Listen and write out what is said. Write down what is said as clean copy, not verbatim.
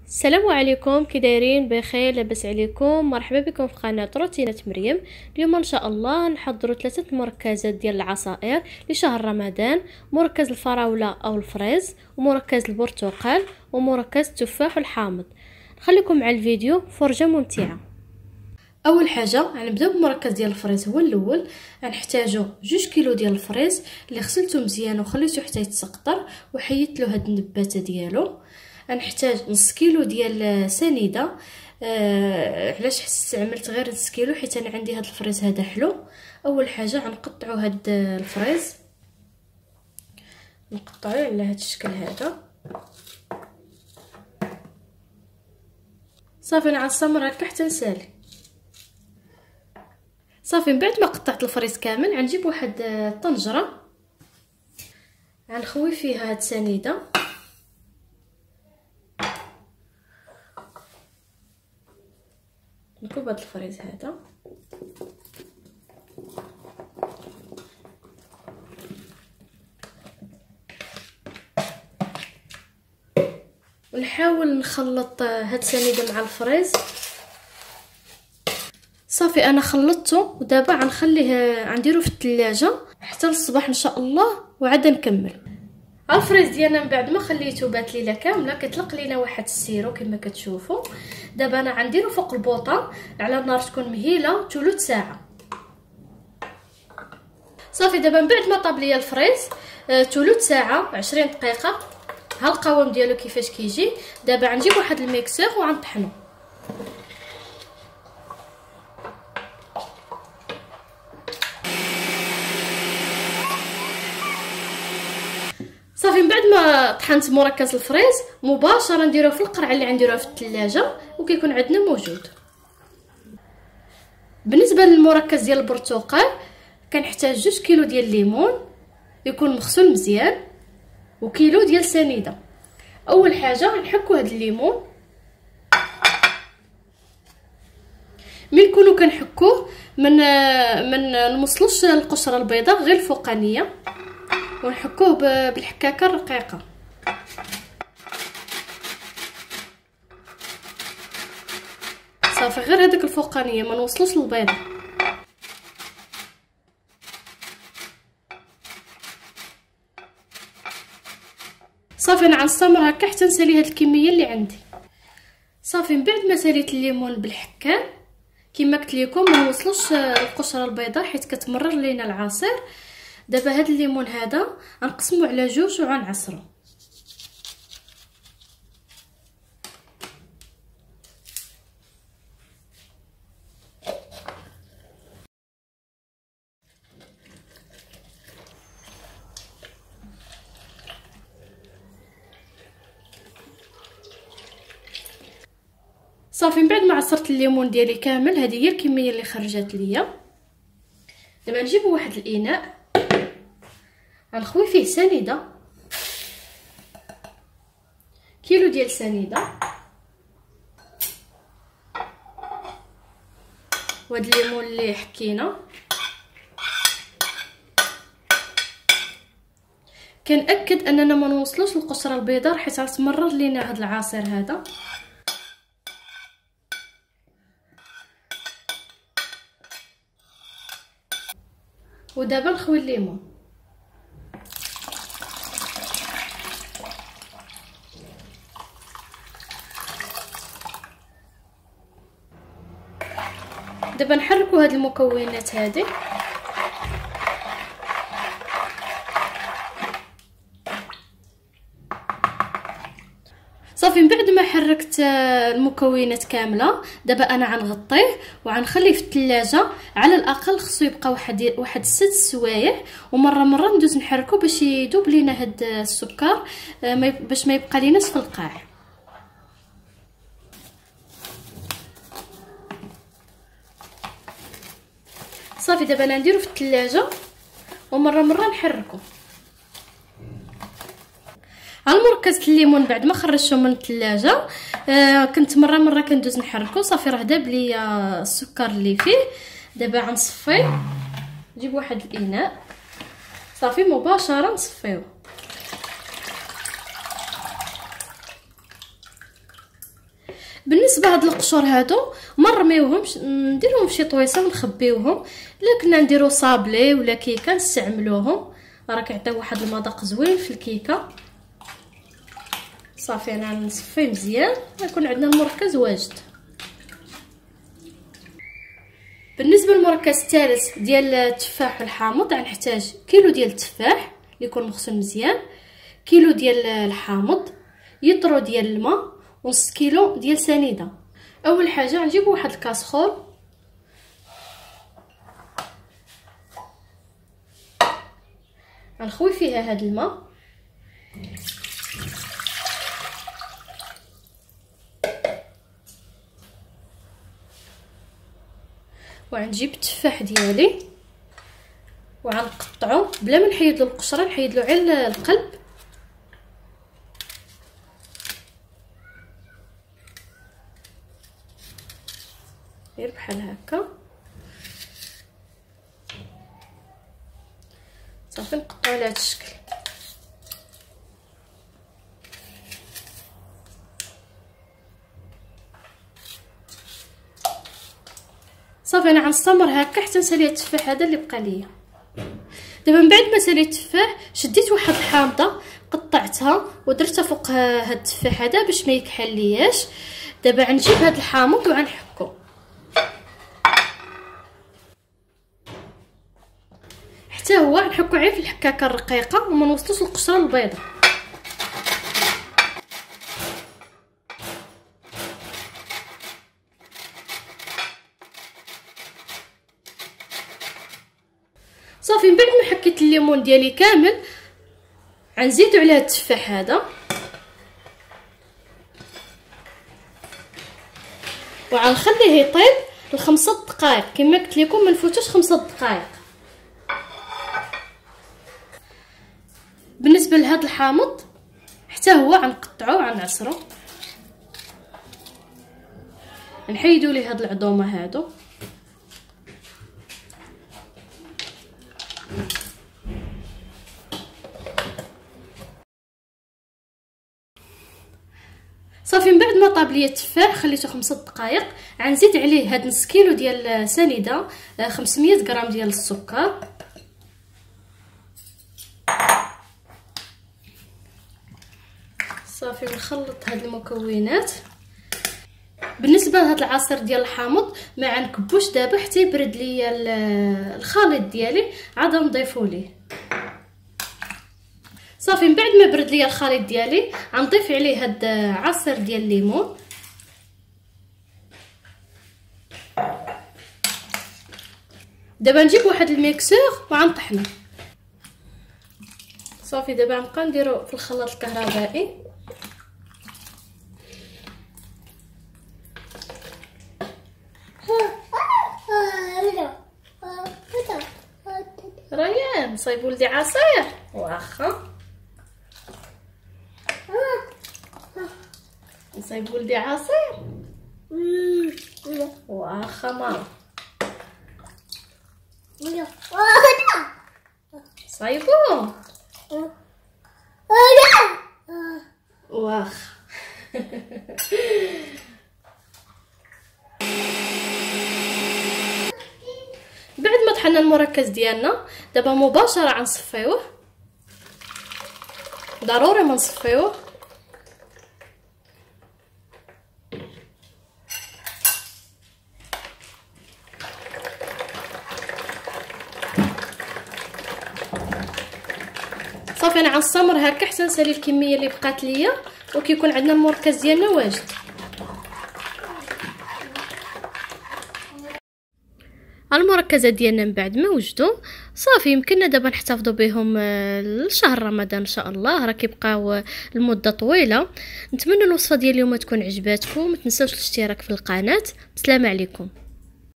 السلام عليكم، كي دايرين؟ بخير؟ لاباس عليكم؟ مرحبا بكم في قناه روتينه مريم. اليوم ان شاء الله نحضروا 3 مركزات ديال العصائر لشهر رمضان: مركز الفراوله او الفريز، ومركز البرتقال، ومركز التفاح الحامض. نخليكم مع الفيديو، فرجه ممتعه. اول حاجه غنبداو بمركز ديال الفريز. هو الاول غنحتاجو 2 كيلو ديال الفريز اللي غسلته مزيان وخليته حتى يتسقطر وحيدت له هاد النباته ديالو. غنحتاج نص كيلو ديال سنيده. علاش استعملت غير نص كيلو؟ حيت انا عندي هاد الفريز هذا حلو. اول حاجه غنقطعوا هاد الفريز، نقطعوه على هاد الشكل هذا. صافي غنستمر هكا حتى نسالي. صافي من بعد ما قطعت الفريز كامل غنجيب واحد الطنجره، غنخوي فيها هاد السنيده، نكب هاد الفريز هذا، ونحاول نخلط هاد السنيده مع الفريز. صافي انا خلطته ودابا غنخليه غنديرو في الثلاجه حتى الصباح ان شاء الله وعاد نكمل. الفريز ديالنا من بعد ما خليته بات ليله كامله كيطلق لينا واحد السيرو كما كتشوفوا. دابا انا غنديرو فوق البوطه على النار تكون مهيله 3 ساعه. صافي دابا من بعد ما طاب ليا الفريز 3 ساعه 20 دقيقه، ها القوام ديالو كيفاش كيجي. دابا غنجيب واحد الميكسور وغنطحنو. صافي من بعد ما طحنت مركز الفريز مباشره نديروه في القرعه اللي غنديروها في الثلاجه وكيكون عندنا موجود. بالنسبه للمركز ديال البرتقال كنحتاج 2 كيلو ديال الليمون يكون مغسول مزيان وكيلو ديال سنيده. اول حاجه غنحكوا هذا الليمون، ملي نكونوا كنحكوه من نوصلوش القشره البيضاء غير الفوقانيه، ونحكوه بالحكاكه الرقيقه. صافي غير هذيك الفوقانيه ما نوصلوش للبيضه. صافي انا غنستمر هكا حتى نسالي هاد الكميه اللي عندي. صافي من بعد ما ساليت الليمون بالحكان كما قلت لكم ما نوصلوش القشره البيضاء حيت كتمرر لينا العصير. دابا هاد الليمون هذا غنقسمو على 2 وغنعصرو. صافي من بعد ما عصرت الليمون ديالي كامل، هذه هي الكميه اللي خرجت ليا. دابا نجيب واحد الاناء غنخوي فيه سنيده، كيلو ديال سنيده، وهاد الليمون اللي حكينا. كنأكد اننا ما نوصلوش القشره البيضاء حيت غتمرر لينا هاد العصير هذا. ودابا نخوي الليمون. دابا نحركوا هاد المكونات هذه. صافي من بعد ما حركت المكونات كامله دابا انا غنغطيه وغنخليه في الثلاجه على الاقل. خصو يبقى واحد 6 سوايع، ومره ندوز نحركو باش يذوب لينا هاد السكر باش ما يبقى ليناش في القاع. صافي دابا انا نديرو في الثلاجه ومره نحركو. المركز الليمون بعد ما خرجته من الثلاجه كنت مره كندوز نحركو. صافي راه داب ليا السكر اللي فيه. دابا غنصفيه، نجيب واحد الاناء، صافي مباشره نصفيوه. بالنسبه هاد القشور هادو ما نرميوهمش، نديرهم في شي طويصه ونخبيوهم. لكن نديرو صابلي ولا كيكه نستعملوهم، راه كيعطيو واحد المذاق زوين في الكيكه. صافي انا نصفيه مزيان يكون عندنا المركز واجد. بالنسبه للمركز الثالث ديال التفاح والحامض غنحتاج كيلو ديال التفاح اللي يكون مغسول مزيان، كيلو ديال الحامض، يطرو ديال الماء، ونص كيلو ديال سنيده. اول حاجه غنجيب واحد الكاسخول غنخوي فيها هذا الماء، وغنجيب التفاح ديالي وغنقطعو بلا ما نحيد له القشره، نحيد له غير القلب. غير بحال هكا صافي نقطعو على هذا الشكل. صافي انا غنستمر هكا حتى نسالي التفاح هذا اللي بقى ليا. دابا من بعد ما ساليت التفاح شديت واحد الحامضه قطعتها ودرتها فوق هاد التفاح هذا باش ما يكحل لياش. دابا غنجيب هاد الحامض وغنحكو حتى هو، نحكو غير في الحكاكه الرقيقه وما نوصلوش للقشره البيضاء. صافي من بعد ما حكيت الليمون ديالي كامل غنزيدو على هاد التفاح هذا وغنخليه يطيب ل5 دقائق. كما قلت لكم ما نفوتوش 5 دقائق. بالنسبه لهاد الحامض حتى هو غنقطعو غنعصرو، نحيدو ليه هاد العظومه هادو. صافي من بعد ما طاب ليا التفاح خليته 5 دقائق غنزيد عليه هاد نص كيلو ديال سنيده، 500 غرام ديال السكر، صافي نخلط هاد المكونات. بالنسبه لهاد العصير ديال الحامض ما غنكبوش دابا حتى يبرد ليا الخليط ديالي، عاد نضيفو ليه. صافي من بعد ما برد ليا الخليط ديالي غنضيف عليه هاد عصير ديال الليمون، دابا نجيب واحد الميكسور وغنطحنو. صافي دابا غنبقى نديرو في الخلاط الكهربائي. ريان صايب ولدي عصير واخا، صايب ولدي عصير واخا ماما صايبو واخا. بعد ما طحنا المركز ديالنا دابا مباشره غنصفيوه، ضروري ما نصفيوه. صافي انا غنستمر هكا حتى نسالي الكميه اللي بقات ليا وكيكون عندنا المركز ديالنا واجد. المركزات ديالنا من بعد ما وجدوا صافي يمكننا دابا نحتفظوا بهم لشهر رمضان ان شاء الله، راه كيبقاو لمده طويله. نتمنى الوصفه ديال اليوم تكون عجباتكم، ما تنساوش الاشتراك في القناه. السلام عليكم.